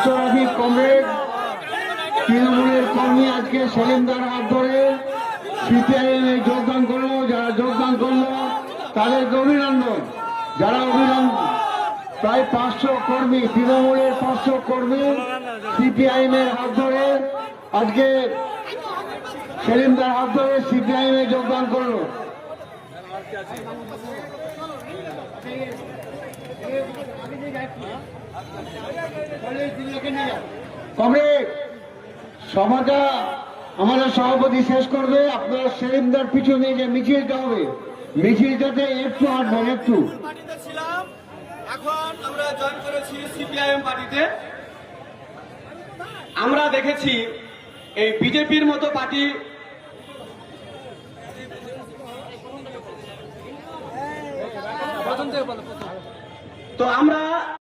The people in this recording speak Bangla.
রাষ্ট্রবাদী কমরেড তৃণমূলের কর্মী আজকে সেলিমদার হাত ধরে সিপিআইএম এ যোগদান করলো। যারা যোগদান করলো তাদেরকে অভিনন্দন। যারা অভিনন্দন, প্রায় 500 কর্মী, তৃণমূলের 500 কর্মী সিপিআইএম এর হাত ধরে আজকে সেলিমদার হাত ধরে সিপিআইএম এ যোগদান করলো। কমরেড, সভাটা আমাদের সভাপতি শেষ করবে। আপনারা সেলিমদার পিছনে যে মিছিলটা হবে, মিছিলটাতে একটু হাঁটবেন, একটু। এখন আমরা জয়েন করেছি সিপিআইএম পার্টিতে। আমরা দেখেছি এই বিজেপির মতো পার্টি তো আমরা